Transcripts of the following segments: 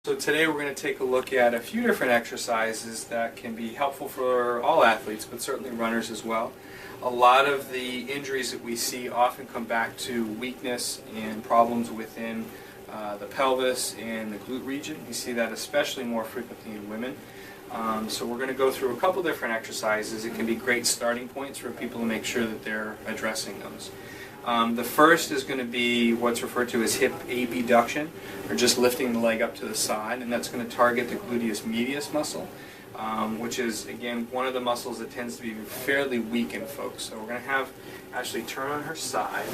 So today we're going to take a look at a few different exercises that can be helpful for all athletes, but certainly runners as well. A lot of the injuries that we see often come back to weakness and problems within the pelvis and the glute region. We see that especially more frequently in women. So we're going to go through a couple different exercises. It can be great starting points for people to make sure that they're addressing those. The first is going to be what's referred to as hip abduction, or just lifting the leg up to the side, and that's going to target the gluteus medius muscle, which is, again, one of the muscles that tends to be fairly weak in folks. So we're going to have Ashley turn on her side,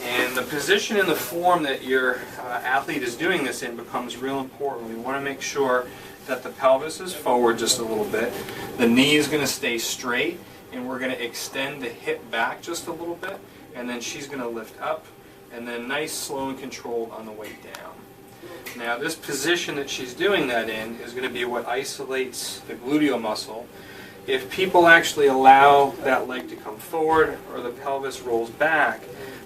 and the position and the form that your athlete is doing this in becomes real important. We want to make sure that the pelvis is forward just a little bit, the knee is going to stay straight, and we're going to extend the hip back just a little bit, and then she's going to lift up, and then nice, slow, and controlled on the way down. Now this position that she's doing that in is going to be what isolates the gluteal muscle. If people actually allow that leg to come forward or the pelvis rolls back,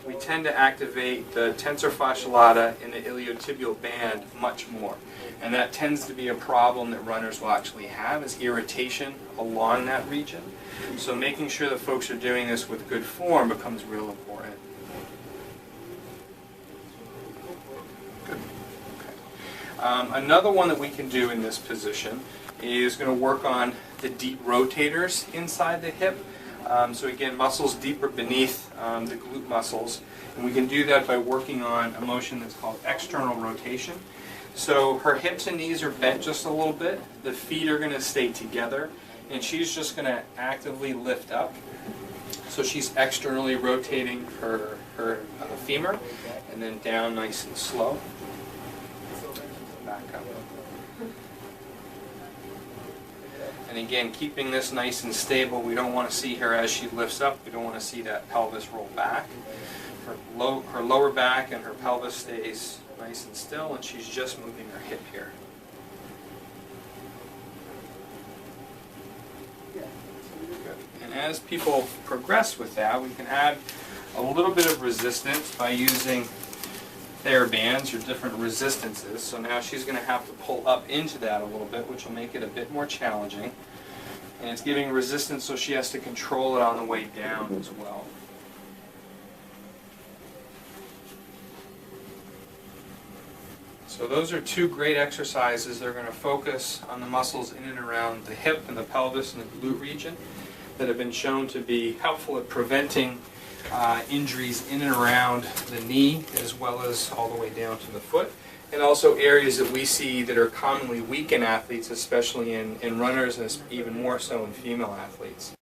we tend to activate the tensor fasciae lata and the iliotibial band much more. And that tends to be a problem that runners will actually have, is irritation along that region. So making sure that folks are doing this with good form becomes real important. Good. Okay. Another one that we can do in this position is going to work on the deep rotators inside the hip. So again, muscles deeper beneath the glute muscles, and we can do that by working on a motion that's called external rotation. So her hips and knees are bent just a little bit, the feet are going to stay together, and she's just going to actively lift up. So she's externally rotating her femur, and then down nice and slow. Back up. And again, keeping this nice and stable. We don't want to see her as she lifts up. We don't want to see that pelvis roll back. Her lower back and her pelvis stays nice and still, and she's just moving her hip here. Good. And as people progress with that, we can add a little bit of resistance by using TheraBands or different resistances. So now she's going to have to pull up into that a little bit, which will make it a bit more challenging. And it's giving resistance, so she has to control it on the way down as well. So those are two great exercises. They're going to focus on the muscles in and around the hip and the pelvis and the glute region that have been shown to be helpful at preventing injuries in and around the knee, as well as all the way down to the foot, and also areas that we see that are commonly weak in athletes, especially in runners, and even more so in female athletes.